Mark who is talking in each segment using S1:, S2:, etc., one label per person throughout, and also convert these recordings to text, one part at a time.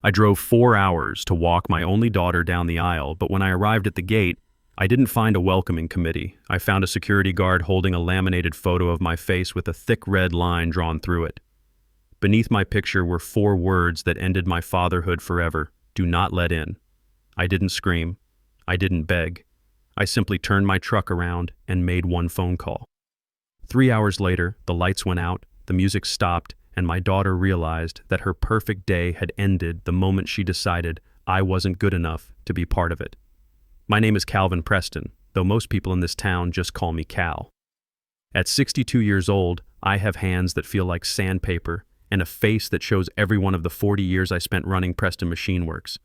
S1: I drove 4 hours to walk my only daughter down the aisle, but when I arrived at the gate, I didn't find a welcoming committee. I found a security guard holding a laminated photo of my face with a thick red line drawn through it. Beneath my picture were 4 words that ended my fatherhood forever: do not let in. I didn't scream. I didn't beg. I simply turned my truck around and made one phone call. 3 hours later, the lights went out, the music stopped, and my daughter realized that her perfect day had ended the moment she decided I wasn't good enough to be part of it. My name is Calvin Preston, though most people in this town just call me Cal. At 62 years old, I have hands that feel like sandpaper and a face that shows every one of the 40 years I spent running Preston Machine Works.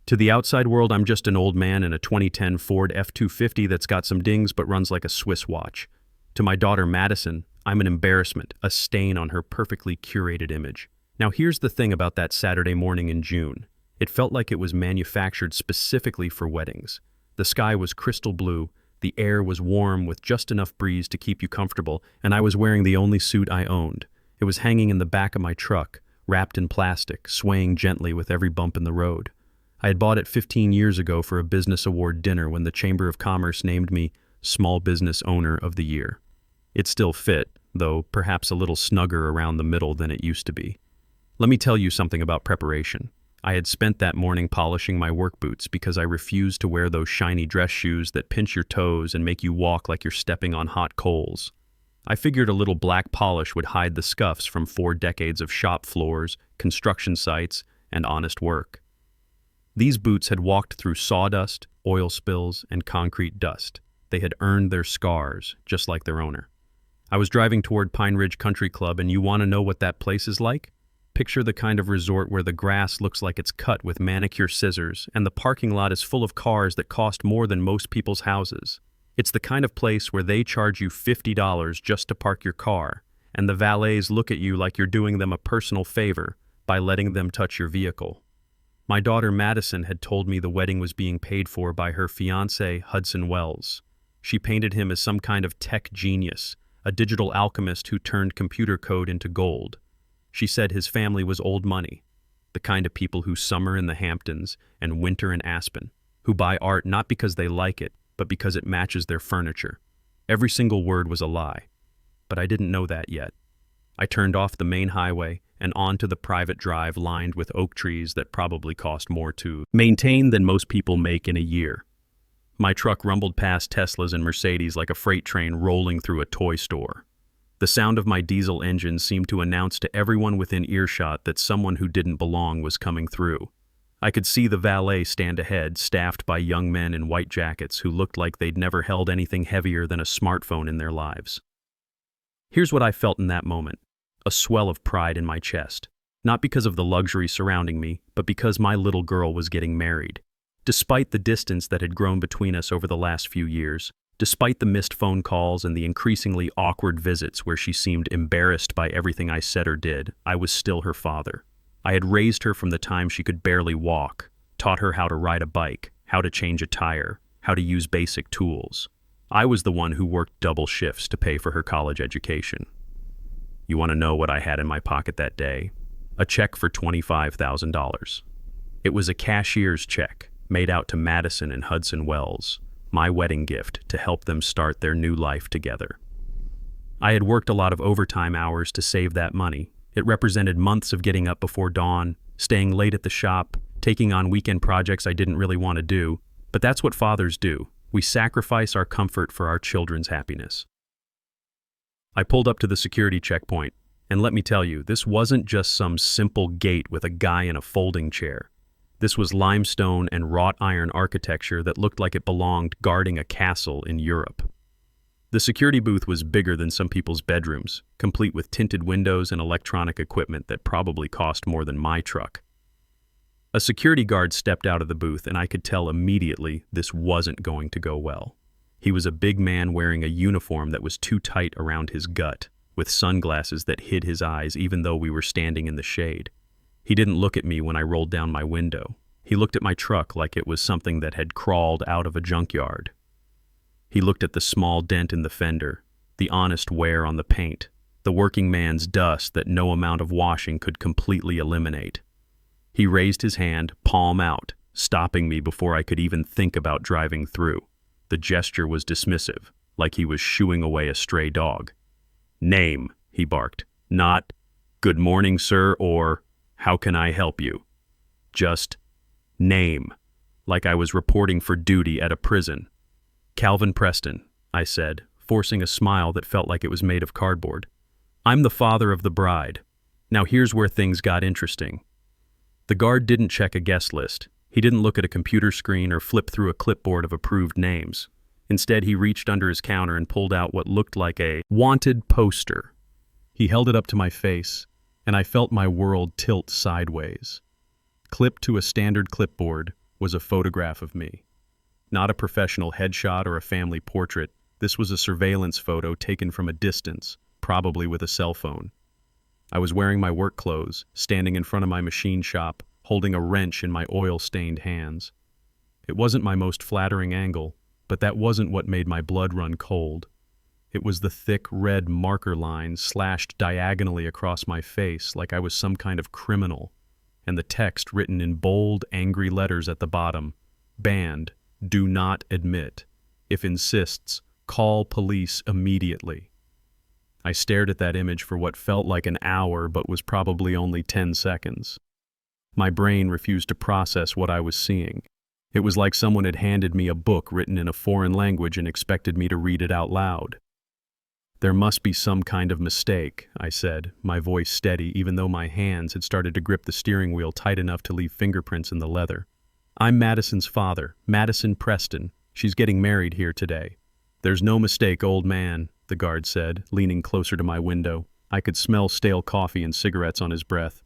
S1: To the outside world, I'm just an old man in a 2010 Ford F-250 that's got some dings but runs like a Swiss watch. To my daughter Madison, I'm an embarrassment, a stain on her perfectly curated image. Now here's the thing about that Saturday morning in June. It felt like it was manufactured specifically for weddings. The sky was crystal blue, the air was warm with just enough breeze to keep you comfortable, and I was wearing the only suit I owned. It was hanging in the back of my truck, wrapped in plastic, swaying gently with every bump in the road. I had bought it 15 years ago for a business award dinner when the Chamber of Commerce named me Small Business Owner of the Year. It still fit, though perhaps a little snugger around the middle than it used to be. Let me tell you something about preparation. I had spent that morning polishing my work boots because I refused to wear those shiny dress shoes that pinch your toes and make you walk like you're stepping on hot coals. I figured a little black polish would hide the scuffs from 4 decades of shop floors, construction sites, and honest work. These boots had walked through sawdust, oil spills, and concrete dust. They had earned their scars, just like their owner. I was driving toward Pine Ridge Country Club, and you want to know what that place is like? Picture the kind of resort where the grass looks like it's cut with manicure scissors, and the parking lot is full of cars that cost more than most people's houses. It's the kind of place where they charge you $50 just to park your car, and the valets look at you like you're doing them a personal favor by letting them touch your vehicle. My daughter Madison had told me the wedding was being paid for by her fiancé, Hudson Wells. She painted him as some kind of tech genius, a digital alchemist who turned computer code into gold. She said his family was old money, the kind of people who summer in the Hamptons and winter in Aspen, who buy art not because they like it, but because it matches their furniture. Every single word was a lie, but I didn't know that yet. I turned off the main highway and onto the private drive lined with oak trees that probably cost more to maintain than most people make in a year. My truck rumbled past Teslas and Mercedes like a freight train rolling through a toy store. The sound of my diesel engine seemed to announce to everyone within earshot that someone who didn't belong was coming through. I could see the valet stand ahead, staffed by young men in white jackets who looked like they'd never held anything heavier than a smartphone in their lives. Here's what I felt in that moment: a swell of pride in my chest. Not because of the luxury surrounding me, but because my little girl was getting married. Despite the distance that had grown between us over the last few years, despite the missed phone calls and the increasingly awkward visits where she seemed embarrassed by everything I said or did, I was still her father. I had raised her from the time she could barely walk, taught her how to ride a bike, how to change a tire, how to use basic tools. I was the one who worked double shifts to pay for her college education. You want to know what I had in my pocket that day? A check for $25,000. It was a cashier's check made out to Madison and Hudson Wells, my wedding gift to help them start their new life together. I had worked a lot of overtime hours to save that money. It represented months of getting up before dawn, staying late at the shop, taking on weekend projects I didn't really want to do. But that's what fathers do. We sacrifice our comfort for our children's happiness. I pulled up to the security checkpoint, and let me tell you, this wasn't just some simple gate with a guy in a folding chair. This was limestone and wrought iron architecture that looked like it belonged guarding a castle in Europe. The security booth was bigger than some people's bedrooms, complete with tinted windows and electronic equipment that probably cost more than my truck. A security guard stepped out of the booth, and I could tell immediately this wasn't going to go well. He was a big man wearing a uniform that was too tight around his gut, with sunglasses that hid his eyes even though we were standing in the shade. He didn't look at me when I rolled down my window. He looked at my truck like it was something that had crawled out of a junkyard. He looked at the small dent in the fender, the honest wear on the paint, the working man's dust that no amount of washing could completely eliminate. He raised his hand, palm out, stopping me before I could even think about driving through. The gesture was dismissive, like he was shooing away a stray dog. "Name," he barked. Not, "Good morning, sir," or "How can I help you?" Just, "Name," like I was reporting for duty at a prison. "Calvin Preston," I said, forcing a smile that felt like it was made of cardboard. "I'm the father of the bride. Now here's where things got interesting." The guard didn't check a guest list. He didn't look at a computer screen or flip through a clipboard of approved names. Instead, he reached under his counter and pulled out what looked like a wanted poster. He held it up to my face, and I felt my world tilt sideways. Clipped to a standard clipboard was a photograph of me. Not a professional headshot or a family portrait. This was a surveillance photo taken from a distance, probably with a cell phone. I was wearing my work clothes, standing in front of my machine shop, holding a wrench in my oil-stained hands. It wasn't my most flattering angle, but that wasn't what made my blood run cold. It was the thick red marker lines slashed diagonally across my face like I was some kind of criminal, and the text written in bold, angry letters at the bottom: "Banned, do not admit. If insists, call police immediately." I stared at that image for what felt like an hour but was probably only 10 seconds. My brain refused to process what I was seeing. It was like someone had handed me a book written in a foreign language and expected me to read it out loud. "There must be some kind of mistake," I said, my voice steady even though my hands had started to grip the steering wheel tight enough to leave fingerprints in the leather. "I'm Madison's father, Madison Preston. She's getting married here today." "There's no mistake, old man," the guard said, leaning closer to my window. I could smell stale coffee and cigarettes on his breath.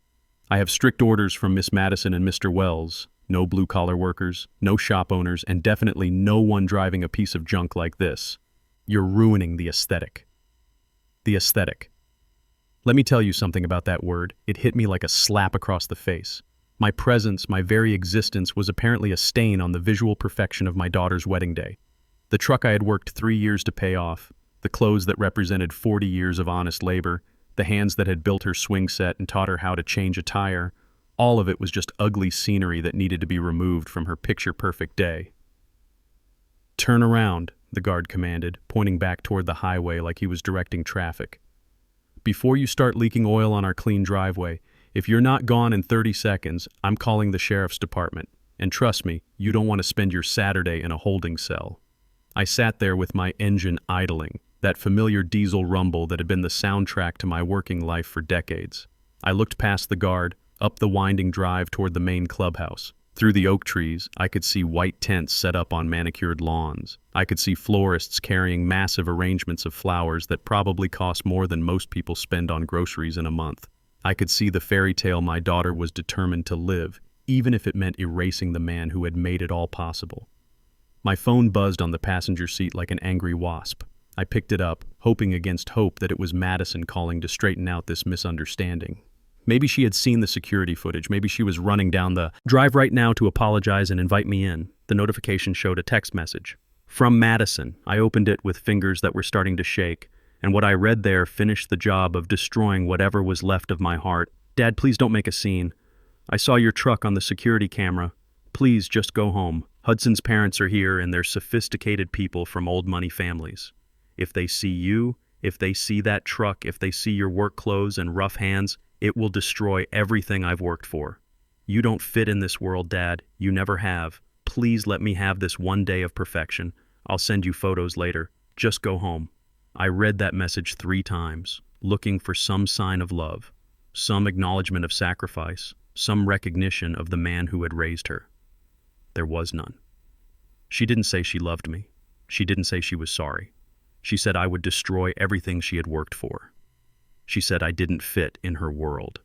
S1: "I have strict orders from Miss Madison and Mr. Wells. No blue-collar workers, no shop owners, and definitely no one driving a piece of junk like this. You're ruining the aesthetic." The aesthetic. Let me tell you something about that word. It hit me like a slap across the face. My presence, my very existence, was apparently a stain on the visual perfection of my daughter's wedding day. The truck I had worked 3 years to pay off, the clothes that represented 40 years of honest labor, the hands that had built her swing set and taught her how to change a tire, all of it was just ugly scenery that needed to be removed from her picture-perfect day. "Turn around," the guard commanded, pointing back toward the highway like he was directing traffic. "Before you start leaking oil on our clean driveway, if you're not gone in 30 seconds, I'm calling the sheriff's department. And trust me, you don't want to spend your Saturday in a holding cell." I sat there with my engine idling, that familiar diesel rumble that had been the soundtrack to my working life for decades. I looked past the guard, up the winding drive toward the main clubhouse. Through the oak trees, I could see white tents set up on manicured lawns. I could see florists carrying massive arrangements of flowers that probably cost more than most people spend on groceries in a month. I could see the fairy tale my daughter was determined to live, even if it meant erasing the man who had made it all possible. My phone buzzed on the passenger seat like an angry wasp. I picked it up, hoping against hope that it was Madison calling to straighten out this misunderstanding. Maybe she had seen the security footage. Maybe she was running down the "drive right now to apologize and invite me in." The notification showed a text message. From Madison. I opened it with fingers that were starting to shake, and what I read there finished the job of destroying whatever was left of my heart. "Dad, please don't make a scene. I saw your truck on the security camera. Please just go home. Hudson's parents are here and they're sophisticated people from old money families. If they see you, if they see that truck, if they see your work clothes and rough hands, it will destroy everything I've worked for. You don't fit in this world, Dad. You never have. Please let me have this one day of perfection. I'll send you photos later. Just go home." I read that message 3 times, looking for some sign of love, some acknowledgement of sacrifice, some recognition of the man who had raised her. There was none. She didn't say she loved me. She didn't say she was sorry. She said I would destroy everything she had worked for. She said I didn't fit in her world.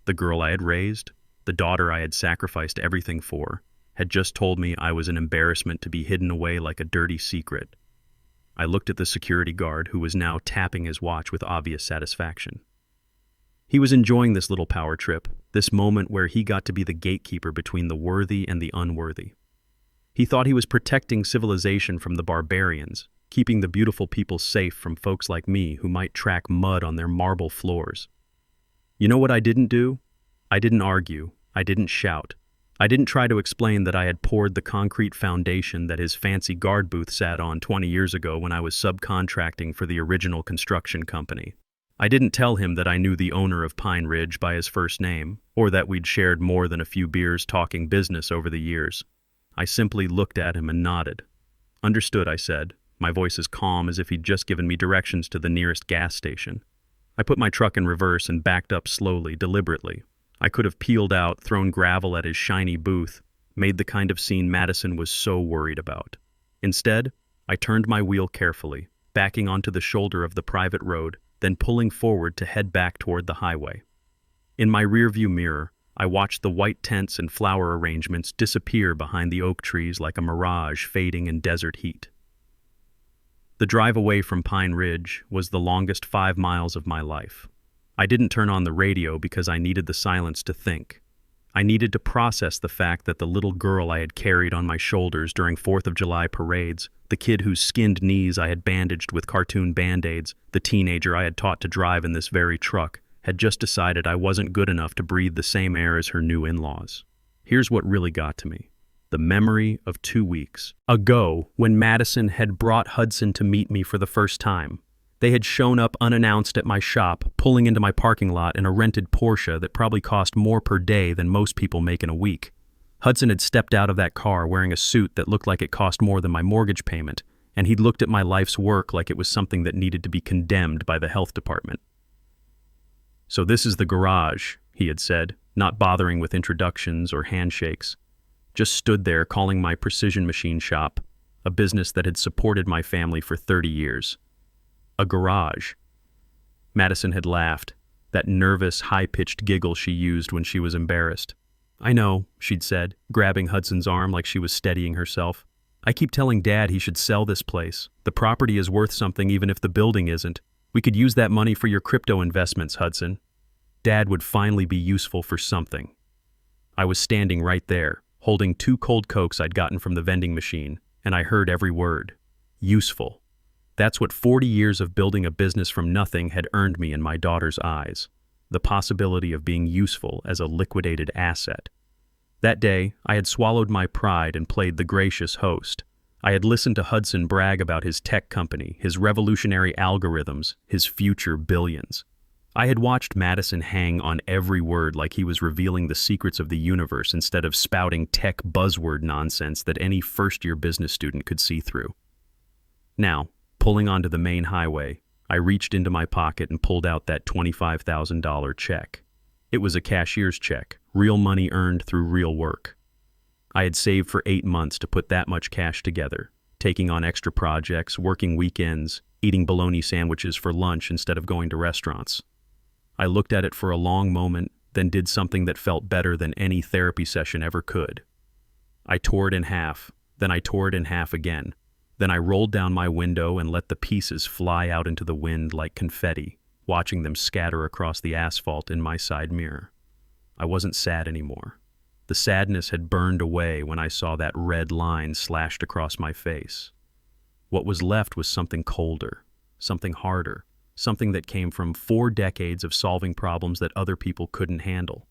S1: The girl I had raised, the daughter I had sacrificed everything for, had just told me I was an embarrassment to be hidden away like a dirty secret. I looked at the security guard who was now tapping his watch with obvious satisfaction. He was enjoying this little power trip, this moment where he got to be the gatekeeper between the worthy and the unworthy. He thought he was protecting civilization from the barbarians, keeping the beautiful people safe from folks like me who might track mud on their marble floors. You know what I didn't do? I didn't argue. I didn't shout. I didn't try to explain that I had poured the concrete foundation that his fancy guard booth sat on 20 years ago when I was subcontracting for the original construction company. I didn't tell him that I knew the owner of Pine Ridge by his first name, or that we'd shared more than a few beers talking business over the years. I simply looked at him and nodded. "Understood," I said, my voice as calm as if he'd just given me directions to the nearest gas station. I put my truck in reverse and backed up slowly, deliberately. I could have peeled out, thrown gravel at his shiny booth, made the kind of scene Madison was so worried about. Instead, I turned my wheel carefully, backing onto the shoulder of the private road, then pulling forward to head back toward the highway. In my rearview mirror, I watched the white tents and flower arrangements disappear behind the oak trees like a mirage fading in desert heat. The drive away from Pine Ridge was the longest 5 miles of my life. I didn't turn on the radio because I needed the silence to think. I needed to process the fact that the little girl I had carried on my shoulders during 4th of July parades, the kid whose skinned knees I had bandaged with cartoon band-aids, the teenager I had taught to drive in this very truck, had just decided I wasn't good enough to breathe the same air as her new in-laws. Here's what really got to me. The memory of 2 weeks ago when Madison had brought Hudson to meet me for the first time. They had shown up unannounced at my shop, pulling into my parking lot in a rented Porsche that probably cost more per day than most people make in a week. Hudson had stepped out of that car wearing a suit that looked like it cost more than my mortgage payment, and he'd looked at my life's work like it was something that needed to be condemned by the health department. "So this is the garage," he had said, not bothering with introductions or handshakes. Just stood there calling my precision machine shop, a business that had supported my family for 30 years. A garage. Madison had laughed, that nervous, high-pitched giggle she used when she was embarrassed. "I know," she'd said, grabbing Hudson's arm like she was steadying herself. "I keep telling Dad he should sell this place. The property is worth something even if the building isn't. We could use that money for your crypto investments, Hudson. Dad would finally be useful for something." I was standing right there, holding 2 cold Cokes I'd gotten from the vending machine, and I heard every word. Useful. That's what 40 years of building a business from nothing had earned me in my daughter's eyes. The possibility of being useful as a liquidated asset. That day, I had swallowed my pride and played the gracious host. I had listened to Hudson brag about his tech company, his revolutionary algorithms, his future billions. I had watched Madison hang on every word like he was revealing the secrets of the universe instead of spouting tech buzzword nonsense that any first-year business student could see through. Now, pulling onto the main highway, I reached into my pocket and pulled out that $25,000 check. It was a cashier's check, real money earned through real work. I had saved for 8 months to put that much cash together, taking on extra projects, working weekends, eating bologna sandwiches for lunch instead of going to restaurants. I looked at it for a long moment, then did something that felt better than any therapy session ever could. I tore it in half, then I tore it in half again. Then I rolled down my window and let the pieces fly out into the wind like confetti, watching them scatter across the asphalt in my side mirror. I wasn't sad anymore. The sadness had burned away when I saw that red line slashed across my face. What was left was something colder, something harder, something that came from 4 decades of solving problems that other people couldn't handle.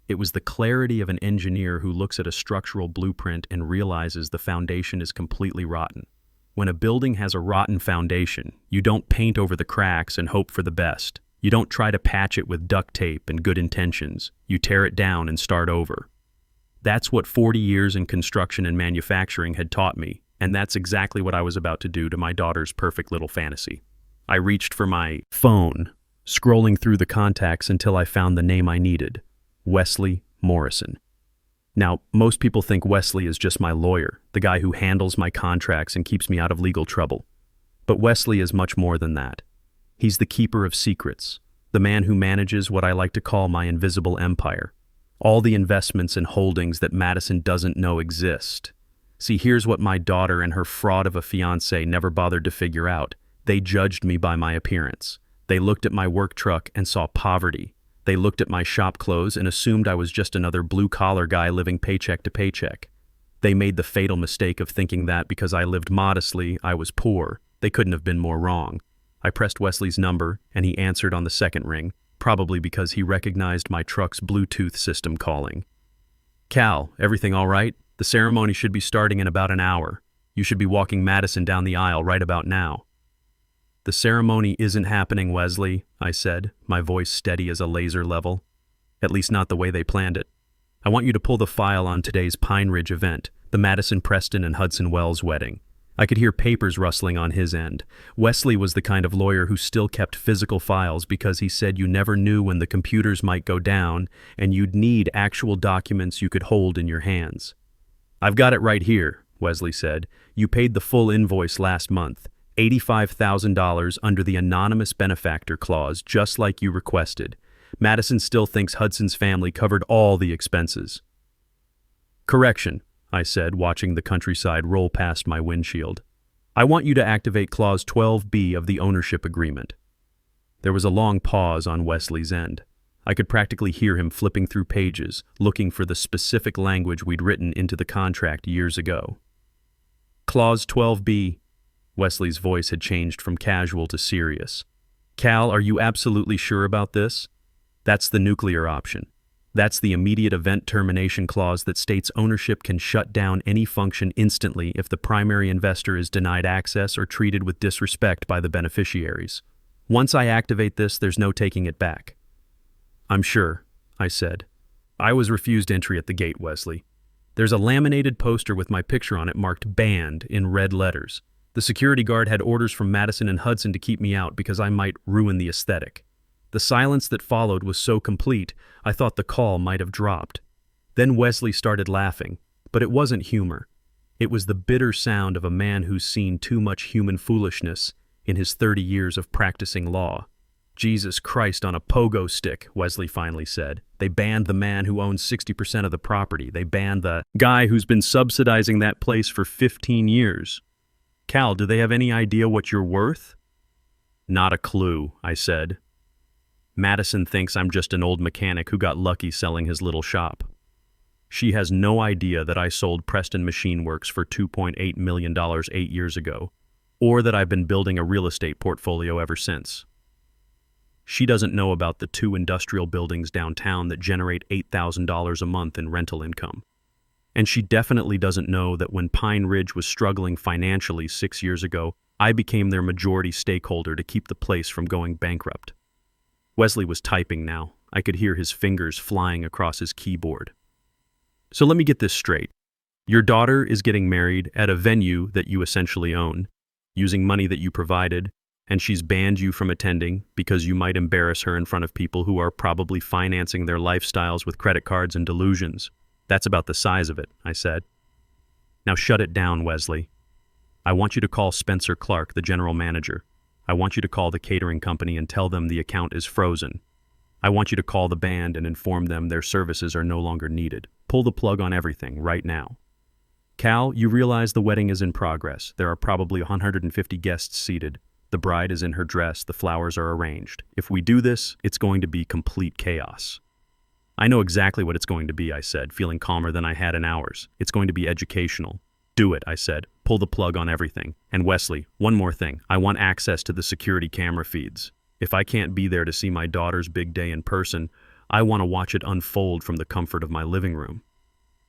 S1: It was the clarity of an engineer who looks at a structural blueprint and realizes the foundation is completely rotten. When a building has a rotten foundation, you don't paint over the cracks and hope for the best. You don't try to patch it with duct tape and good intentions. You tear it down and start over. That's what 40 years in construction and manufacturing had taught me, and that's exactly what I was about to do to my daughter's perfect little fantasy. I reached for my phone, scrolling through the contacts until I found the name I needed, Wesley Morrison. Now, most people think Wesley is just my lawyer, the guy who handles my contracts and keeps me out of legal trouble. But Wesley is much more than that. He's the keeper of secrets, the man who manages what I like to call my invisible empire, all the investments and holdings that Madison doesn't know exist. See, here's what my daughter and her fraud of a fiancé never bothered to figure out. They judged me by my appearance. They looked at my work truck and saw poverty. They looked at my shop clothes and assumed I was just another blue-collar guy living paycheck to paycheck. They made the fatal mistake of thinking that because I lived modestly, I was poor. They couldn't have been more wrong. I pressed Wesley's number, and he answered on the second ring, probably because he recognized my truck's Bluetooth system calling. Cal, everything all right? The ceremony should be starting in about an hour. You should be walking Madison down the aisle right about now. The ceremony isn't happening, Wesley, I said, my voice steady as a laser level. At least not the way they planned it. I want you to pull the file on today's Pine Ridge event, the Madison Preston and Hudson Wells wedding. I could hear papers rustling on his end. Wesley was the kind of lawyer who still kept physical files because he said you never knew when the computers might go down and you'd need actual documents you could hold in your hands. I've got it right here, Wesley said. You paid the full invoice last month. $85,000 under the anonymous benefactor clause, just like you requested. Madison still thinks Hudson's family covered all the expenses. Correction, I said, watching the countryside roll past my windshield. I want you to activate Clause 12B of the ownership agreement. There was a long pause on Wesley's end. I could practically hear him flipping through pages, looking for the specific language we'd written into the contract years ago. Clause 12B. Wesley's voice had changed from casual to serious. Cal, are you absolutely sure about this? That's the nuclear option. That's the immediate event termination clause that states ownership can shut down any function instantly if the primary investor is denied access or treated with disrespect by the beneficiaries. Once I activate this, there's no taking it back. I'm sure, I said. I was refused entry at the gate, Wesley. There's a laminated poster with my picture on it marked banned in red letters. The security guard had orders from Madison and Hudson to keep me out because I might ruin the aesthetic. The silence that followed was so complete, I thought the call might have dropped. Then Wesley started laughing, but it wasn't humor. It was the bitter sound of a man who's seen too much human foolishness in his 30 years of practicing law. Jesus Christ on a pogo stick, Wesley finally said. They banned the man who owns 60% of the property. They banned the guy who's been subsidizing that place for 15 years. Cal, do they have any idea what you're worth? Not a clue, I said. Madison thinks I'm just an old mechanic who got lucky selling his little shop. She has no idea that I sold Preston Machine Works for $2.8 million 8 years ago, or that I've been building a real estate portfolio ever since. She doesn't know about the 2 industrial buildings downtown that generate $8,000 a month in rental income. And she definitely doesn't know that when Pine Ridge was struggling financially 6 years ago, I became their majority stakeholder to keep the place from going bankrupt. Wesley was typing now. I could hear his fingers flying across his keyboard. So let me get this straight. Your daughter is getting married at a venue that you essentially own, using money that you provided, and she's banned you from attending because you might embarrass her in front of people who are probably financing their lifestyles with credit cards and delusions. That's about the size of it, I said. Now shut it down, Wesley. I want you to call Spencer Clark, the general manager. I want you to call the catering company and tell them the account is frozen. I want you to call the band and inform them their services are no longer needed. Pull the plug on everything right now. Cal, you realize the wedding is in progress. There are probably 150 guests seated. The bride is in her dress. The flowers are arranged. If we do this, it's going to be complete chaos. I know exactly what it's going to be, I said, feeling calmer than I had in hours. It's going to be educational. Do it, I said. Pull the plug on everything. And Wesley, one more thing. I want access to the security camera feeds. If I can't be there to see my daughter's big day in person, I want to watch it unfold from the comfort of my living room.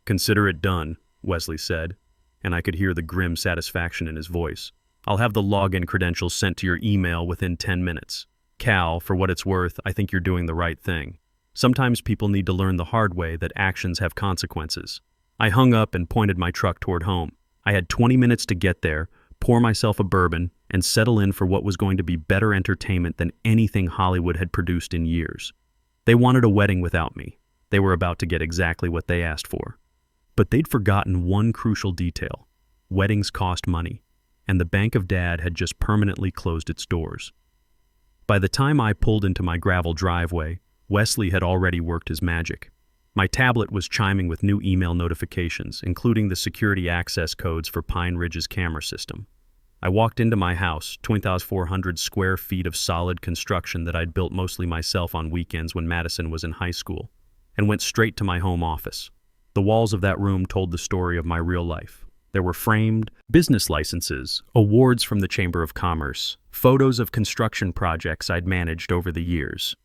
S1: Consider it done, Wesley said, and I could hear the grim satisfaction in his voice. I'll have the login credentials sent to your email within 10 minutes. Cal, for what it's worth, I think you're doing the right thing. Sometimes people need to learn the hard way that actions have consequences. I hung up and pointed my truck toward home. I had 20 minutes to get there, pour myself a bourbon, and settle in for what was going to be better entertainment than anything Hollywood had produced in years. They wanted a wedding without me. They were about to get exactly what they asked for. But they'd forgotten one crucial detail. Weddings cost money, and the Bank of Dad had just permanently closed its doors. By the time I pulled into my gravel driveway, Wesley had already worked his magic. My tablet was chiming with new email notifications, including the security access codes for Pine Ridge's camera system. I walked into my house, 2,400 square feet of solid construction that I'd built mostly myself on weekends when Madison was in high school, and went straight to my home office. The walls of that room told the story of my real life. There were framed business licenses, awards from the Chamber of Commerce, photos of construction projects I'd managed over the years.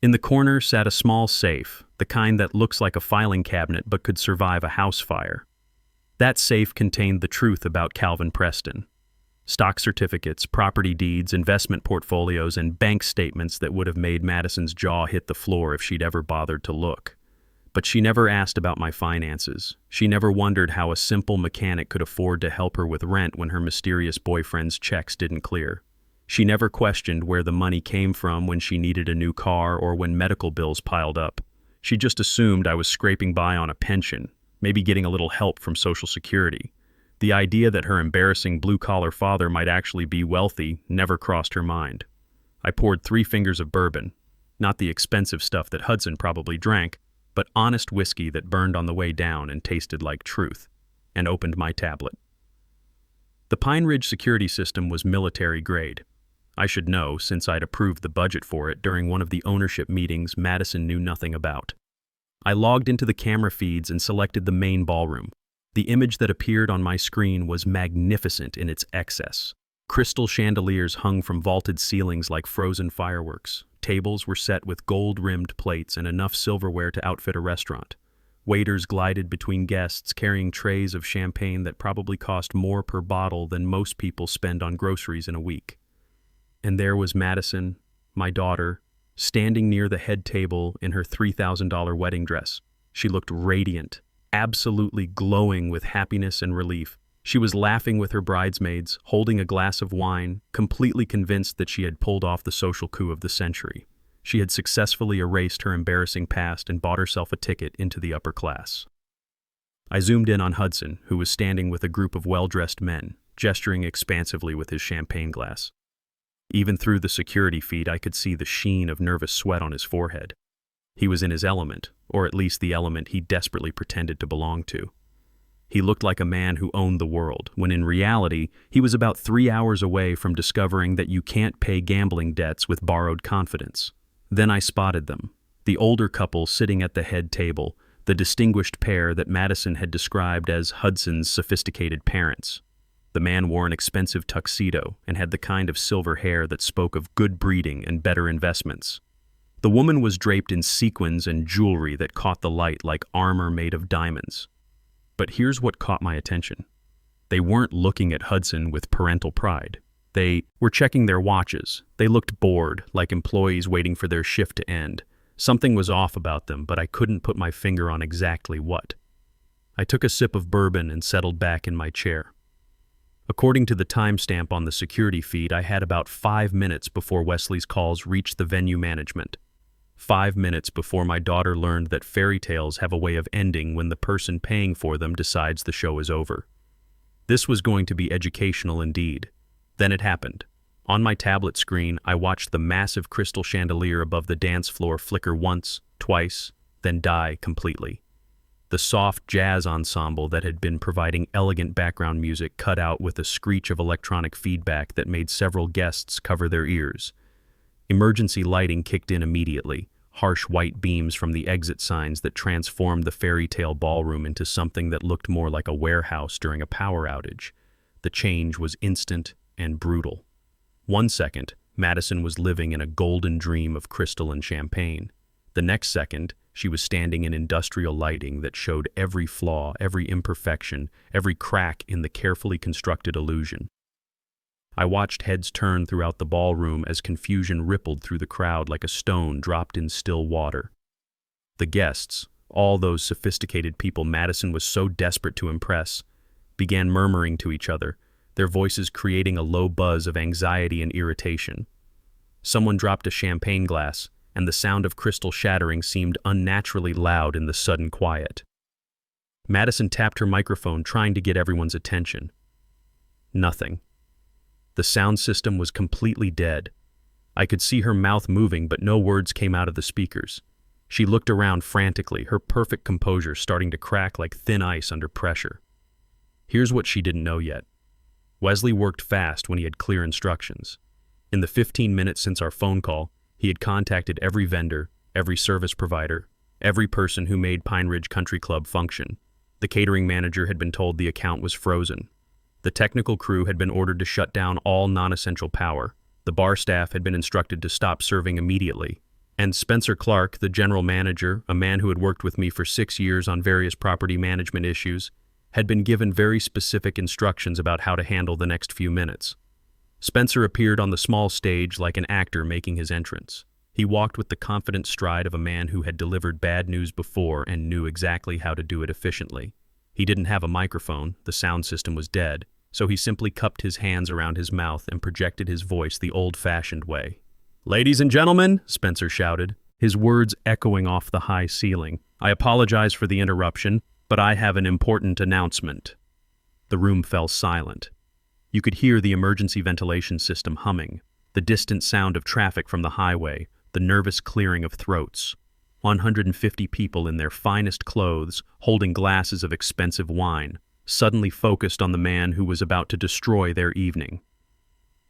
S1: In the corner sat a small safe, the kind that looks like a filing cabinet but could survive a house fire. That safe contained the truth about Calvin Preston. Stock certificates, property deeds, investment portfolios, and bank statements that would have made Madison's jaw hit the floor if she'd ever bothered to look. But she never asked about my finances. She never wondered how a simple mechanic could afford to help her with rent when her mysterious boyfriend's checks didn't clear. She never questioned where the money came from when she needed a new car or when medical bills piled up. She just assumed I was scraping by on a pension, maybe getting a little help from Social Security. The idea that her embarrassing blue-collar father might actually be wealthy never crossed her mind. I poured 3 fingers of bourbon, not the expensive stuff that Hudson probably drank, but honest whiskey that burned on the way down and tasted like truth, and opened my tablet. The Pine Ridge security system was military grade. I should know, since I'd approved the budget for it during one of the ownership meetings Madison knew nothing about. I logged into the camera feeds and selected the main ballroom. The image that appeared on my screen was magnificent in its excess. Crystal chandeliers hung from vaulted ceilings like frozen fireworks. Tables were set with gold-rimmed plates and enough silverware to outfit a restaurant. Waiters glided between guests carrying trays of champagne that probably cost more per bottle than most people spend on groceries in a week. And there was Madison, my daughter, standing near the head table in her $3,000 wedding dress. She looked radiant, absolutely glowing with happiness and relief. She was laughing with her bridesmaids, holding a glass of wine, completely convinced that she had pulled off the social coup of the century. She had successfully erased her embarrassing past and bought herself a ticket into the upper class. I zoomed in on Hudson, who was standing with a group of well-dressed men, gesturing expansively with his champagne glass. Even through the security feed, I could see the sheen of nervous sweat on his forehead. He was in his element, or at least the element he desperately pretended to belong to. He looked like a man who owned the world, when in reality, he was about 3 hours away from discovering that you can't pay gambling debts with borrowed confidence. Then I spotted them, the older couple sitting at the head table, the distinguished pair that Madison had described as Hudson's sophisticated parents. The man wore an expensive tuxedo and had the kind of silver hair that spoke of good breeding and better investments. The woman was draped in sequins and jewelry that caught the light like armor made of diamonds. But here's what caught my attention. They weren't looking at Hudson with parental pride. They were checking their watches. They looked bored, like employees waiting for their shift to end. Something was off about them, but I couldn't put my finger on exactly what. I took a sip of bourbon and settled back in my chair. According to the timestamp on the security feed, I had about 5 minutes before Wesley's calls reached the venue management. 5 minutes before my daughter learned that fairy tales have a way of ending when the person paying for them decides the show is over. This was going to be educational indeed. Then it happened. On my tablet screen, I watched the massive crystal chandelier above the dance floor flicker once, twice, then die completely. The soft jazz ensemble that had been providing elegant background music cut out with a screech of electronic feedback that made several guests cover their ears. Emergency lighting kicked in immediately, harsh white beams from the exit signs that transformed the fairy tale ballroom into something that looked more like a warehouse during a power outage. The change was instant and brutal. 1 second, Madison was living in a golden dream of crystal and champagne. The next second, she was standing in industrial lighting that showed every flaw, every imperfection, every crack in the carefully constructed illusion. I watched heads turn throughout the ballroom as confusion rippled through the crowd like a stone dropped in still water. The guests, all those sophisticated people Madison was so desperate to impress, began murmuring to each other, their voices creating a low buzz of anxiety and irritation. Someone dropped a champagne glass, and the sound of crystal shattering seemed unnaturally loud in the sudden quiet. Madison tapped her microphone, trying to get everyone's attention. Nothing. The sound system was completely dead. I could see her mouth moving, but no words came out of the speakers. She looked around frantically, her perfect composure starting to crack like thin ice under pressure. Here's what she didn't know yet. Wesley worked fast when he had clear instructions. In the 15 minutes since our phone call, he had contacted every vendor, every service provider, every person who made Pine Ridge Country Club function. The catering manager had been told the account was frozen. The technical crew had been ordered to shut down all non-essential power. The bar staff had been instructed to stop serving immediately. And Spencer Clark, the general manager, a man who had worked with me for 6 years on various property management issues, had been given very specific instructions about how to handle the next few minutes. Spencer appeared on the small stage like an actor making his entrance. He walked with the confident stride of a man who had delivered bad news before and knew exactly how to do it efficiently. He didn't have a microphone, the sound system was dead, so he simply cupped his hands around his mouth and projected his voice the old-fashioned way. "Ladies and gentlemen," Spencer shouted, his words echoing off the high ceiling, "I apologize for the interruption, but I have an important announcement." The room fell silent. You could hear the emergency ventilation system humming, the distant sound of traffic from the highway, the nervous clearing of throats. 150 people in their finest clothes, holding glasses of expensive wine, suddenly focused on the man who was about to destroy their evening.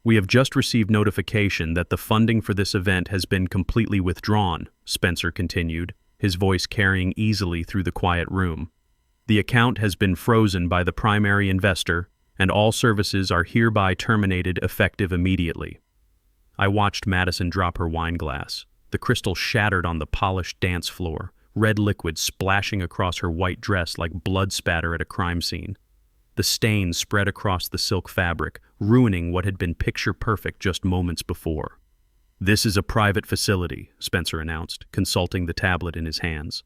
S1: "We have just received notification that the funding for this event has been completely withdrawn," Spencer continued, his voice carrying easily through the quiet room. "The account has been frozen by the primary investor, and all services are hereby terminated effective immediately." I watched Madison drop her wine glass. The crystal shattered on the polished dance floor, red liquid splashing across her white dress like blood spatter at a crime scene. The stain spread across the silk fabric, ruining what had been picture-perfect just moments before. "This is a private facility," Spencer announced, consulting the tablet in his hands.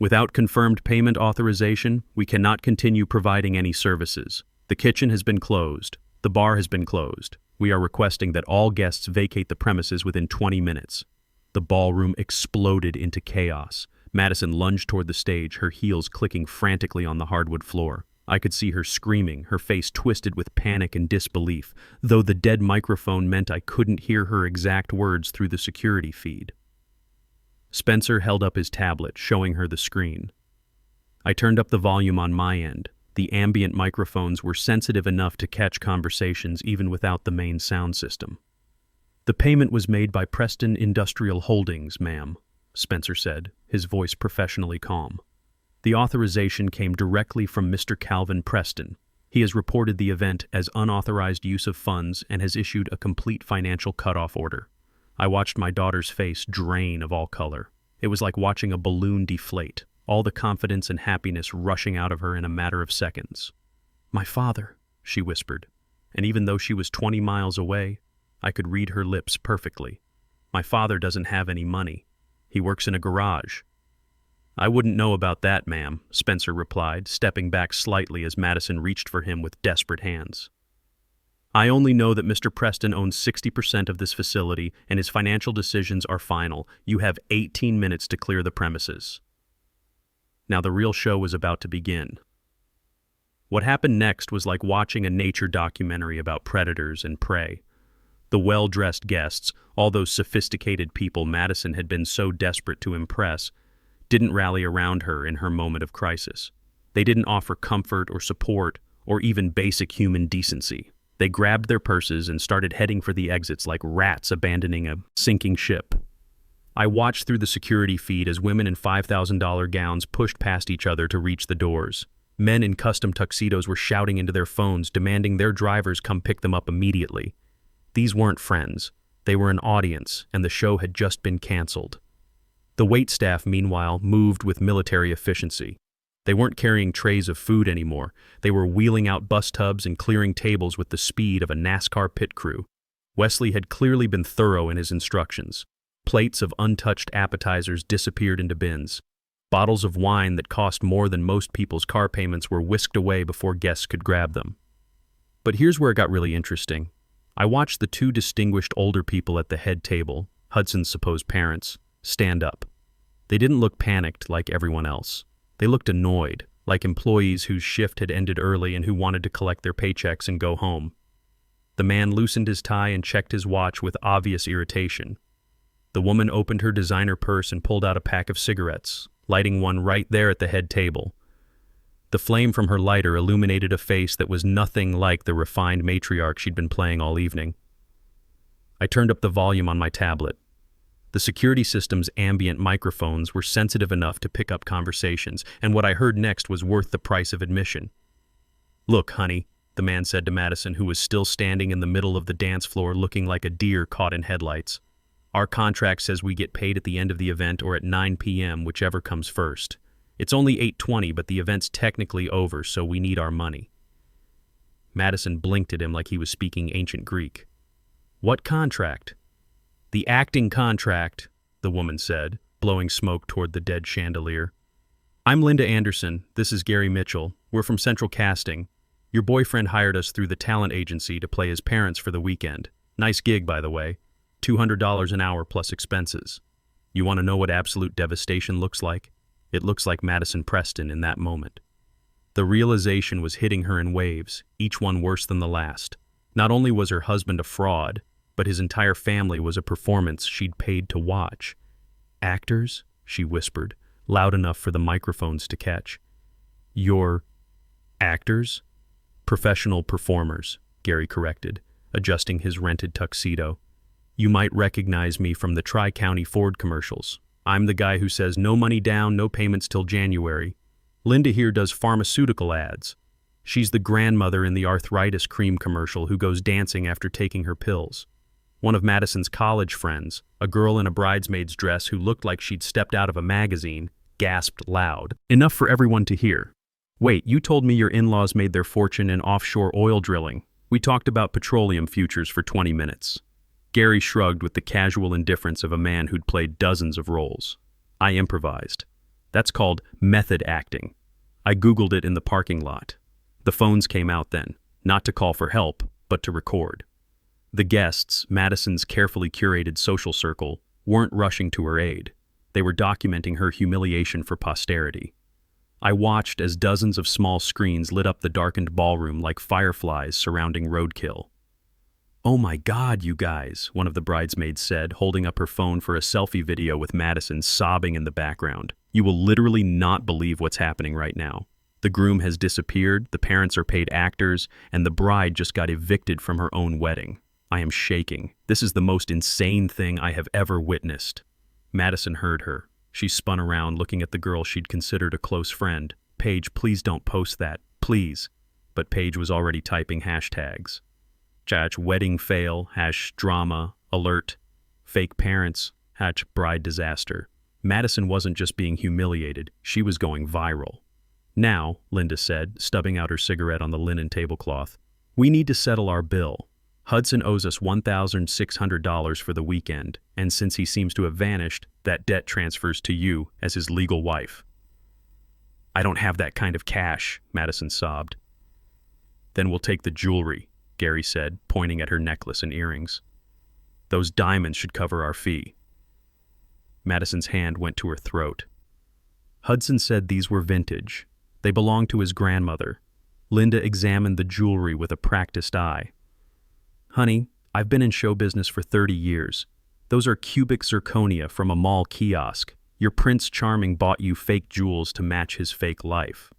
S1: "Without confirmed payment authorization, we cannot continue providing any services. The kitchen has been closed. The bar has been closed. We are requesting that all guests vacate the premises within 20 minutes. The ballroom exploded into chaos. Madison lunged toward the stage, her heels clicking frantically on the hardwood floor. I could see her screaming, her face twisted with panic and disbelief, though the dead microphone meant I couldn't hear her exact words through the security feed. Spencer held up his tablet, showing her the screen. I turned up the volume on my end. The ambient microphones were sensitive enough to catch conversations even without the main sound system. "The payment was made by Preston Industrial Holdings, ma'am," Spencer said, his voice professionally calm. "The authorization came directly from Mr. Calvin Preston. He has reported the event as unauthorized use of funds and has issued a complete financial cutoff order." I watched my daughter's face drain of all color. It was like watching a balloon deflate, all the confidence and happiness rushing out of her in a matter of seconds. "My father," she whispered, and even though she was 20 miles away, I could read her lips perfectly. "My father doesn't have any money. He works in a garage." "I wouldn't know about that, ma'am," Spencer replied, stepping back slightly as Madison reached for him with desperate hands. "I only know that Mr. Preston owns 60% of this facility and his financial decisions are final. You have 18 minutes to clear the premises." Now the real show was about to begin. What happened next was like watching a nature documentary about predators and prey. The well-dressed guests, all those sophisticated people Madison had been so desperate to impress, didn't rally around her in her moment of crisis. They didn't offer comfort or support or even basic human decency. They grabbed their purses and started heading for the exits like rats abandoning a sinking ship. I watched through the security feed as women in $5,000 gowns pushed past each other to reach the doors. Men in custom tuxedos were shouting into their phones, demanding their drivers come pick them up immediately. These weren't friends. They were an audience, and the show had just been canceled. The waitstaff, meanwhile, moved with military efficiency. They weren't carrying trays of food anymore. They were wheeling out bus tubs and clearing tables with the speed of a NASCAR pit crew. Wesley had clearly been thorough in his instructions. Plates of untouched appetizers disappeared into bins. Bottles of wine that cost more than most people's car payments were whisked away before guests could grab them. But here's where it got really interesting. I watched the two distinguished older people at the head table, Hudson's supposed parents, stand up. They didn't look panicked like everyone else. They looked annoyed, like employees whose shift had ended early and who wanted to collect their paychecks and go home. The man loosened his tie and checked his watch with obvious irritation. The woman opened her designer purse and pulled out a pack of cigarettes, lighting one right there at the head table. The flame from her lighter illuminated a face that was nothing like the refined matriarch she'd been playing all evening. I turned up the volume on my tablet. The security system's ambient microphones were sensitive enough to pick up conversations, and what I heard next was worth the price of admission. "Look, honey," the man said to Madison, who was still standing in the middle of the dance floor looking like a deer caught in headlights. Our contract says we get paid at the end of the event or at 9 p.m., whichever comes first. It's only 8:20, but the event's technically over, so we need our money." Madison blinked at him like he was speaking ancient Greek. "What contract?" "The acting contract," the woman said, blowing smoke toward the dead chandelier. "I'm Linda Anderson. This is Gary Mitchell. We're from Central Casting. Your boyfriend hired us through the talent agency to play his parents for the weekend. Nice gig, by the way. $200 an hour plus expenses. You want to know what absolute devastation looks like? It looks like Madison Preston in that moment. The realization was hitting her in waves, each one worse than the last. Not only was her husband a fraud, but his entire family was a performance she'd paid to watch. "Actors?" she whispered, loud enough for the microphones to catch. "You're actors?" "Professional performers," Gary corrected, adjusting his rented tuxedo. "You might recognize me from the Tri-County Ford commercials. I'm the guy who says no money down, no payments till January. Linda here does pharmaceutical ads. She's the grandmother in the arthritis cream commercial who goes dancing after taking her pills. One of Madison's college friends, a girl in a bridesmaid's dress who looked like she'd stepped out of a magazine, gasped loud, enough for everyone to hear. Wait, you told me your in-laws made their fortune in offshore oil drilling. We talked about petroleum futures for 20 minutes. Gary shrugged with the casual indifference of a man who'd played dozens of roles. I improvised. That's called method acting. I Googled it in the parking lot. The phones came out then, not to call for help, but to record. The guests, Madison's carefully curated social circle, weren't rushing to her aid. They were documenting her humiliation for posterity. I watched as dozens of small screens lit up the darkened ballroom like fireflies surrounding roadkill. "Oh my God, you guys," one of the bridesmaids said, holding up her phone for a selfie video with Madison sobbing in the background. "You will literally not believe what's happening right now. The groom has disappeared, the parents are paid actors, and the bride just got evicted from her own wedding. I am shaking. This is the most insane thing I have ever witnessed." Madison heard her. She spun around, looking at the girl she'd considered a close friend. "Paige, please don't post that. Please." But Paige was already typing hashtags. #wedding fail, #drama, alert, fake parents, #bride disaster. Madison wasn't just being humiliated, she was going viral. "Now," Linda said, stubbing out her cigarette on the linen tablecloth, "we need to settle our bill. Hudson owes us $1,600 for the weekend, and since he seems to have vanished, that debt transfers to you as his legal wife." "I don't have that kind of cash," Madison sobbed. "Then we'll take the jewelry," Gary said, pointing at her necklace and earrings. "Those diamonds should cover our fee." Madison's hand went to her throat. Hudson said these were vintage. They belonged to his grandmother. Linda examined the jewelry with a practiced eye. "Honey, I've been in show business for 30 years. Those are cubic zirconia from a mall kiosk. Your Prince Charming bought you fake jewels to match his fake life."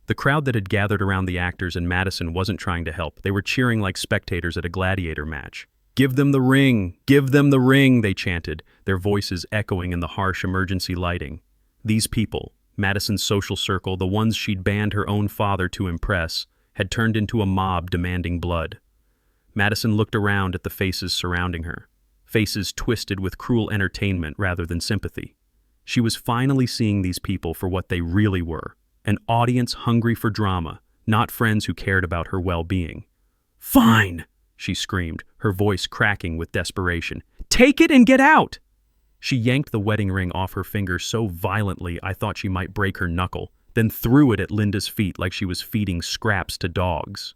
S1: The crowd that had gathered around the actors and Madison wasn't trying to help. They were cheering like spectators at a gladiator match. "Give them the ring! Give them the ring!" they chanted, their voices echoing in the harsh emergency lighting. These people, Madison's social circle, the ones she'd banned her own father to impress, had turned into a mob demanding blood. Madison looked around at the faces surrounding her, faces twisted with cruel entertainment rather than sympathy. She was finally seeing these people for what they really were. An audience hungry for drama, not friends who cared about her well-being. "Fine!" she screamed, her voice cracking with desperation. "Take it and get out!" She yanked the wedding ring off her finger so violently I thought she might break her knuckle, then threw it at Linda's feet like she was feeding scraps to dogs.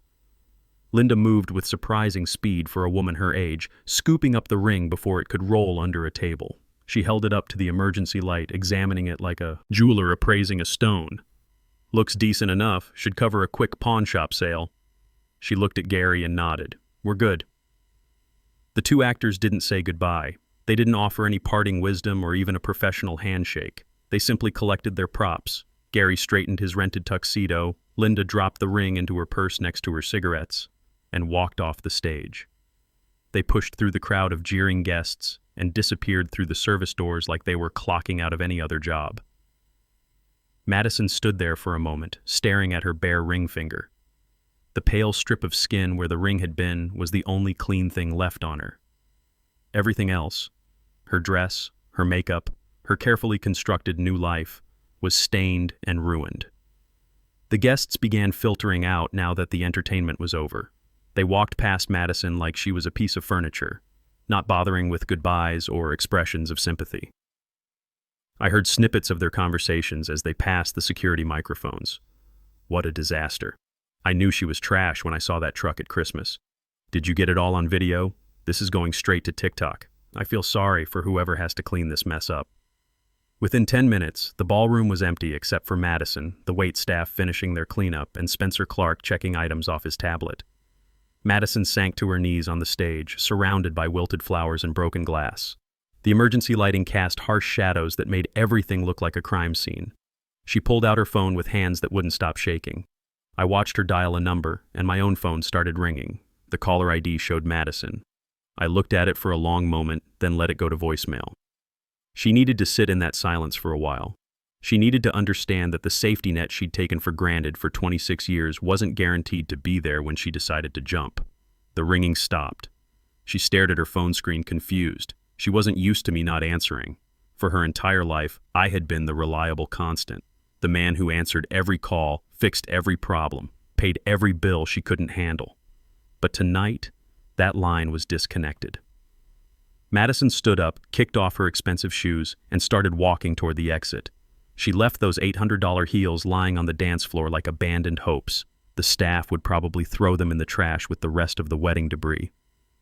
S1: Linda moved with surprising speed for a woman her age, scooping up the ring before it could roll under a table. She held it up to the emergency light, examining it like a jeweler appraising a stone. "Looks decent enough, should cover a quick pawn shop sale." She looked at Gary and nodded. "We're good." The two actors didn't say goodbye. They didn't offer any parting wisdom or even a professional handshake. They simply collected their props. Gary straightened his rented tuxedo, Linda dropped the ring into her purse next to her cigarettes, and walked off the stage. They pushed through the crowd of jeering guests and disappeared through the service doors like they were clocking out of any other job. Madison stood there for a moment, staring at her bare ring finger. The pale strip of skin where the ring had been was the only clean thing left on her. Everything else, Her dress, her makeup, her carefully constructed new life was stained and ruined. The guests began filtering out now that the entertainment was over. They walked past Madison like she was a piece of furniture, not bothering with goodbyes or expressions of sympathy. I heard snippets of their conversations as they passed the security microphones. What a disaster. I knew she was trash when I saw that truck at Christmas. Did you get it all on video? This is going straight to TikTok. I feel sorry for whoever has to clean this mess up. Within 10 minutes, the ballroom was empty except for Madison, the waitstaff finishing their cleanup, and Spencer Clark checking items off his tablet. Madison sank to her knees on the stage, surrounded by wilted flowers and broken glass. The emergency lighting cast harsh shadows that made everything look like a crime scene. She pulled out her phone with hands that wouldn't stop shaking. I watched her dial a number, and my own phone started ringing. The caller ID showed Madison. I looked at it for a long moment, then let it go to voicemail. She needed to sit in that silence for a while. She needed to understand that the safety net she'd taken for granted for 26 years wasn't guaranteed to be there when she decided to jump. The ringing stopped. She stared at her phone screen confused. She wasn't used to me not answering. For her entire life, I had been the reliable constant, the man who answered every call, fixed every problem, paid every bill she couldn't handle. But tonight, that line was disconnected. Madison stood up, kicked off her expensive shoes, and started walking toward the exit. She left those $800 heels lying on the dance floor like abandoned hopes. The staff would probably throw them in the trash with the rest of the wedding debris.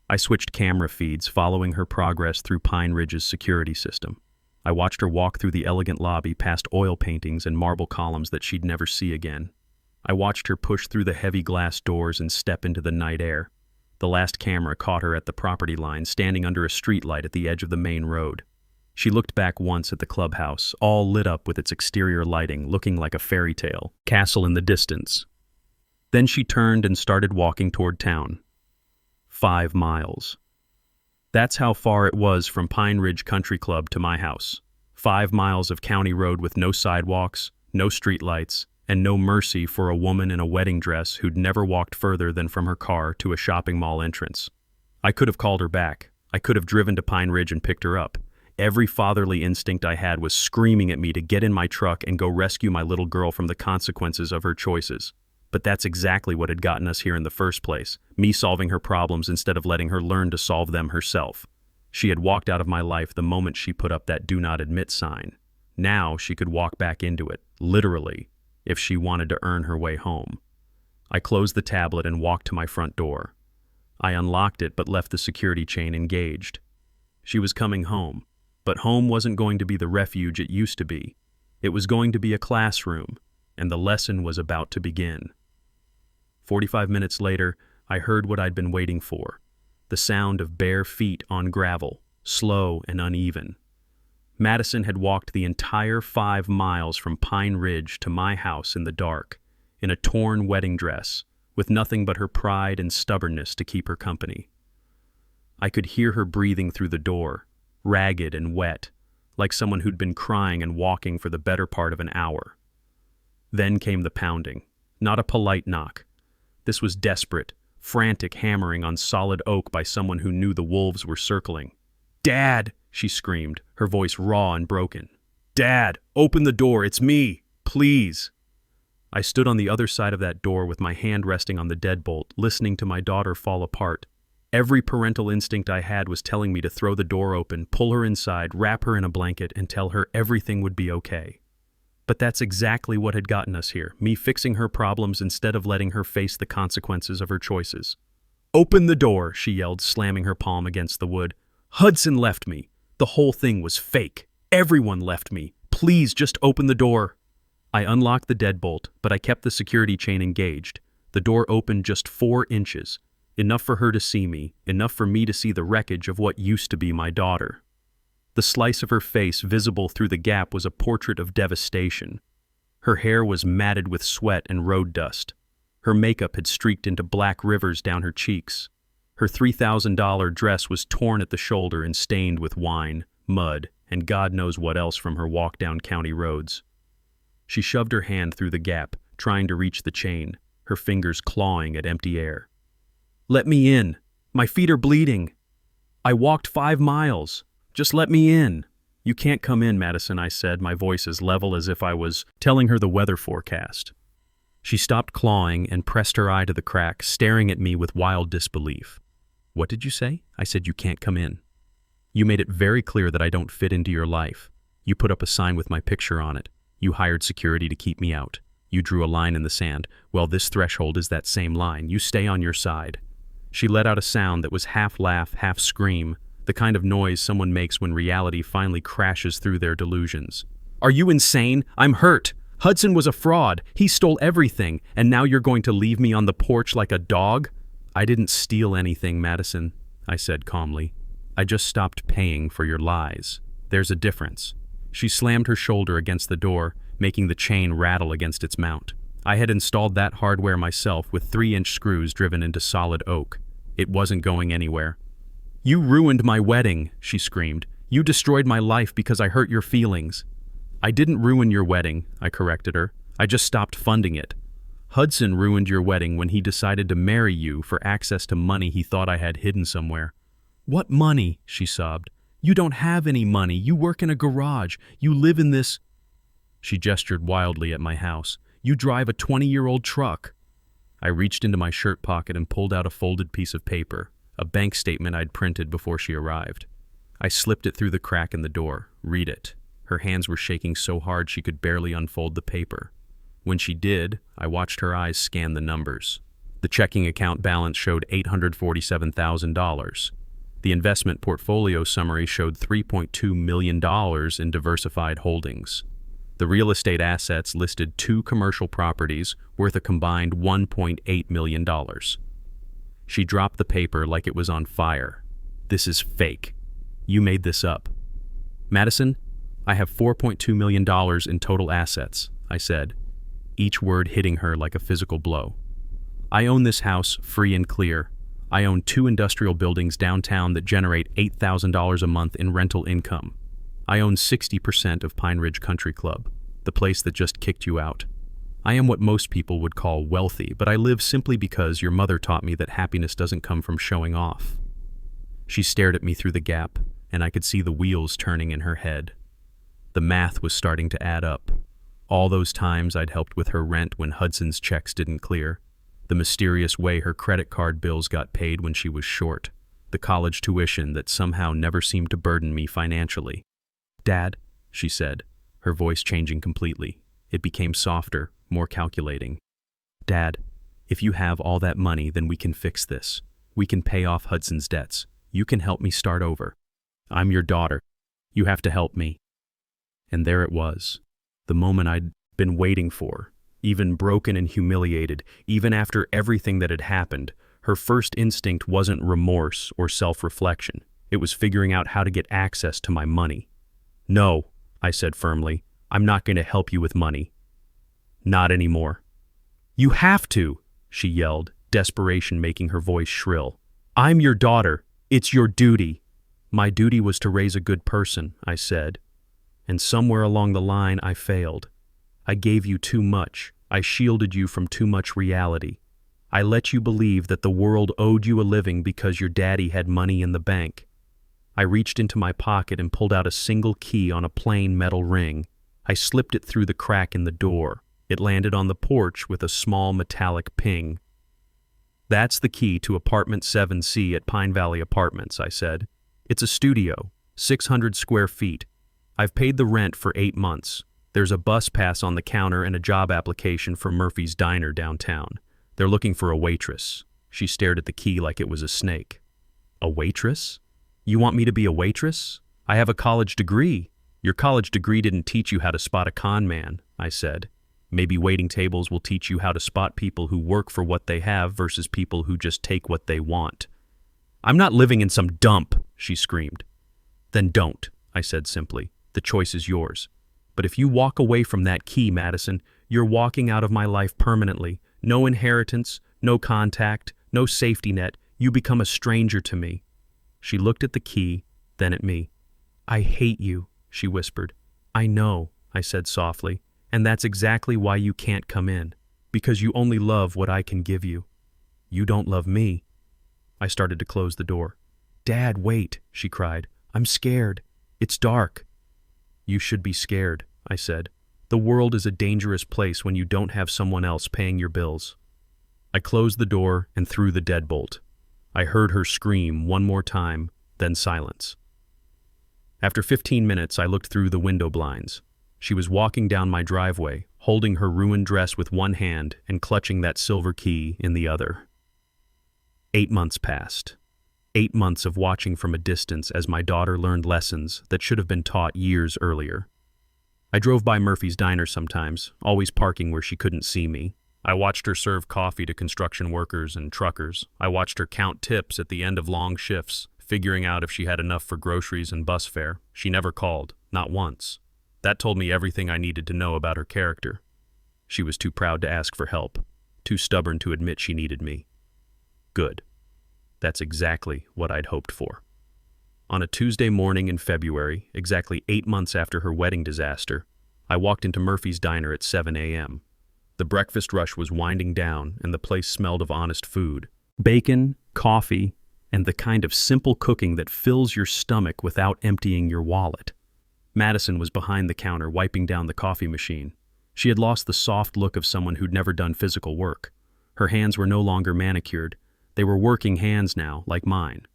S1: I switched camera feeds, following her progress through Pine Ridge's security system. I watched her walk through the elegant lobby past oil paintings and marble columns that she'd never see again. I watched her push through the heavy glass doors and step into the night air. The last camera caught her at the property line, standing under a streetlight at the edge of the main road. She looked back once at the clubhouse, all lit up with its exterior lighting, looking like a fairy tale castle in the distance. Then she turned and started walking toward town. 5 miles. That's how far it was from Pine Ridge Country Club to my house. 5 miles of county road with no sidewalks, no streetlights, and no mercy for a woman in a wedding dress who'd never walked further than from her car to a shopping mall entrance. I could have called her back. I could have driven to Pine Ridge and picked her up. Every fatherly instinct I had was screaming at me to get in my truck and go rescue my little girl from the consequences of her choices. But that's exactly what had gotten us here in the first place, me solving her problems instead of letting her learn to solve them herself. She had walked out of my life the moment she put up that "Do Not Admit" sign. Now she could walk back into it, literally, if she wanted to earn her way home. I closed the tablet and walked to my front door. I unlocked it but left the security chain engaged. She was coming home, but home wasn't going to be the refuge it used to be. It was going to be a classroom, and the lesson was about to begin. 45 minutes later, I heard what I'd been waiting for, the sound of bare feet on gravel, slow and uneven. Madison had walked the entire 5 miles from Pine Ridge to my house in the dark, in a torn wedding dress, with nothing but her pride and stubbornness to keep her company. I could hear her breathing through the door, ragged and wet, like someone who'd been crying and walking for the better part of an hour. Then came the pounding, not a polite knock. This was desperate, frantic hammering on solid oak by someone who knew the wolves were circling. "Dad!" she screamed, her voice raw and broken. "Dad, open the door, it's me, please!" I stood on the other side of that door with my hand resting on the deadbolt, listening to my daughter fall apart. Every parental instinct I had was telling me to throw the door open, pull her inside, wrap her in a blanket, and tell her everything would be okay. But that's exactly what had gotten us here, me fixing her problems instead of letting her face the consequences of her choices. "Open the door," she yelled, slamming her palm against the wood. "Hudson left me. The whole thing was fake. Everyone left me. Please just open the door." I unlocked the deadbolt, but I kept the security chain engaged. The door opened just 4 inches. Enough for her to see me, enough for me to see the wreckage of what used to be my daughter. The slice of her face visible through the gap was a portrait of devastation. Her hair was matted with sweat and road dust. Her makeup had streaked into black rivers down her cheeks. Her $3,000 dress was torn at the shoulder and stained with wine, mud, and God knows what else from her walk down county roads. She shoved her hand through the gap, trying to reach the chain, her fingers clawing at empty air. "Let me in. My feet are bleeding. I walked 5 miles. Just let me in." "You can't come in, Madison," I said, my voice as level as if I was telling her the weather forecast. She stopped clawing and pressed her eye to the crack, staring at me with wild disbelief. "What did you say?" I said. "You can't come in. You made it very clear that I don't fit into your life. You put up a sign with my picture on it. You hired security to keep me out. You drew a line in the sand. Well, this threshold is that same line. You stay on your side." She let out a sound that was half laugh, half scream, the kind of noise someone makes when reality finally crashes through their delusions. "Are you insane? I'm hurt. Hudson was a fraud. He stole everything, and now you're going to leave me on the porch like a dog?" "I didn't steal anything, Madison," I said calmly. "I just stopped paying for your lies. There's a difference." She slammed her shoulder against the door, making the chain rattle against its mount. I had installed that hardware myself with 3-inch screws driven into solid oak. It wasn't going anywhere. "You ruined my wedding," she screamed. "You destroyed my life because I hurt your feelings." "I didn't ruin your wedding," I corrected her. "I just stopped funding it. Hudson ruined your wedding when he decided to marry you for access to money he thought I had hidden somewhere." "What money?" she sobbed. "You don't have any money. You work in a garage. You live in this—" She gestured wildly at my house. "You drive a 20-year-old truck." I reached into my shirt pocket and pulled out a folded piece of paper, a bank statement I'd printed before she arrived. I slipped it through the crack in the door. "Read it." Her hands were shaking so hard she could barely unfold the paper. When she did, I watched her eyes scan the numbers. The checking account balance showed $847,000. The investment portfolio summary showed $3.2 million in diversified holdings. The real estate assets listed 2 commercial properties worth a combined $1.8 million. She dropped the paper like it was on fire. "This is fake. You made this up." "Madison, I have $4.2 million in total assets," I said, each word hitting her like a physical blow. "I own this house free and clear. I own 2 industrial buildings downtown that generate $8,000 a month in rental income. I own 60% of Pine Ridge Country Club, the place that just kicked you out. I am what most people would call wealthy, but I live simply because your mother taught me that happiness doesn't come from showing off." She stared at me through the gap, and I could see the wheels turning in her head. The math was starting to add up. All those times I'd helped with her rent when Hudson's checks didn't clear, the mysterious way her credit card bills got paid when she was short, the college tuition that somehow never seemed to burden me financially. "Dad," she said, her voice changing completely. It became softer, more calculating. "Dad, if you have all that money, then we can fix this. We can pay off Hudson's debts. You can help me start over. I'm your daughter. You have to help me." And there it was, the moment I'd been waiting for. Even broken and humiliated, even after everything that had happened, her first instinct wasn't remorse or self-reflection. It was figuring out how to get access to my money. "No," I said firmly, "I'm not going to help you with money. Not anymore." "You have to," she yelled, desperation making her voice shrill. "I'm your daughter. It's your duty." "My duty was to raise a good person," I said. "And somewhere along the line I failed. I gave you too much. I shielded you from too much reality. I let you believe that the world owed you a living because your daddy had money in the bank." I reached into my pocket and pulled out a single key on a plain metal ring. I slipped it through the crack in the door. It landed on the porch with a small metallic ping. "That's the key to apartment 7C at Pine Valley Apartments," I said. "It's a studio, 600 square feet. I've paid the rent for 8 months. There's a bus pass on the counter and a job application for Murphy's Diner downtown. They're looking for a waitress." She stared at the key like it was a snake. "A waitress? You want me to be a waitress? I have a college degree." "Your college degree didn't teach you how to spot a con man," I said. "Maybe waiting tables will teach you how to spot people who work for what they have versus people who just take what they want." "I'm not living in some dump," she screamed. "Then don't," I said simply. "The choice is yours. But if you walk away from that key, Madison, you're walking out of my life permanently. No inheritance, no contact, no safety net. You become a stranger to me." She looked at the key, then at me. "I hate you," she whispered. "I know," I said softly, "and that's exactly why you can't come in. Because you only love what I can give you. You don't love me." I started to close the door. "Dad, wait," she cried. I'm scared. It's dark. You should be scared, I said. The world is a dangerous place when you don't have someone else paying your bills. I closed the door and threw the deadbolt. I heard her scream one more time, then silence. After 15 minutes, I looked through the window blinds. She was walking down my driveway, holding her ruined dress with one hand and clutching that silver key in the other. 8 months passed. 8 months of watching from a distance as my daughter learned lessons that should have been taught years earlier. I drove by Murphy's Diner sometimes, always parking where she couldn't see me. I watched her serve coffee to construction workers and truckers. I watched her count tips at the end of long shifts, figuring out if she had enough for groceries and bus fare. She never called, not once. That told me everything I needed to know about her character. She was too proud to ask for help, too stubborn to admit she needed me. Good. That's exactly what I'd hoped for. On a Tuesday morning in February, exactly 8 months after her wedding disaster, I walked into Murphy's Diner at 7 a.m. The breakfast rush was winding down and the place smelled of honest food. Bacon, coffee, and the kind of simple cooking that fills your stomach without emptying your wallet. Madison was behind the counter wiping down the coffee machine. She had lost the soft look of someone who'd never done physical work. Her hands were no longer manicured. They were working hands now, like mine.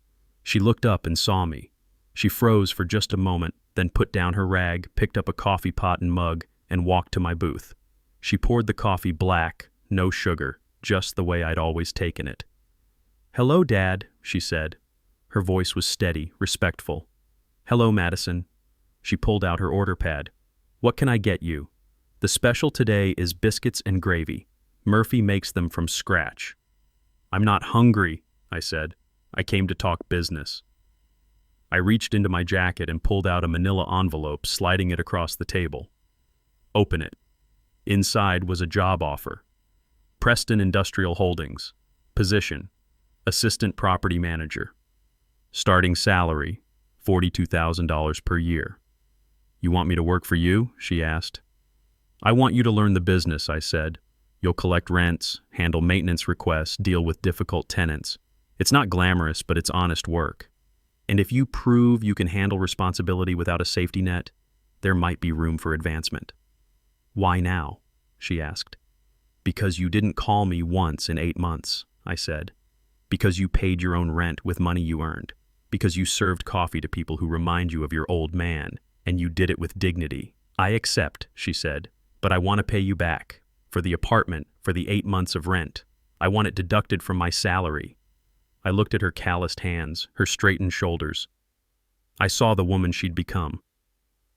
S1: She looked up and saw me. She froze for just a moment, then put down her rag, picked up a coffee pot and mug, and walked to my booth. She poured the coffee black, no sugar, just the way I'd always taken it. "Hello, Dad," she said. Her voice was steady, respectful. "Hello, Madison." She pulled out her order pad. "What can I get you?" "The special today is biscuits and gravy. Murphy makes them from scratch." "I'm not hungry," I said. "I came to talk business." I reached into my jacket and pulled out a manila envelope, sliding it across the table. "Open it." Inside was a job offer. Preston Industrial Holdings. Position: Assistant Property Manager. Starting salary: $42,000 per year. "You want me to work for you?" she asked. "I want you to learn the business," I said. "You'll collect rents, handle maintenance requests, deal with difficult tenants. It's not glamorous, but it's honest work. And if you prove you can handle responsibility without a safety net, there might be room for advancement." "Why now?" she asked. "Because you didn't call me once in 8 months," I said. "Because you paid your own rent with money you earned. Because you served coffee to people who remind you of your old man, and you did it with dignity." "I accept," she said, "but I want to pay you back. For the apartment, for the 8 months of rent. I want it deducted from my salary." I looked at her calloused hands, her straightened shoulders. I saw the woman she'd become.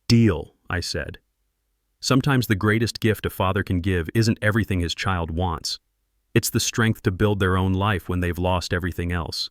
S1: "Deal," I said. Sometimes the greatest gift a father can give isn't everything his child wants. It's the strength to build their own life when they've lost everything else.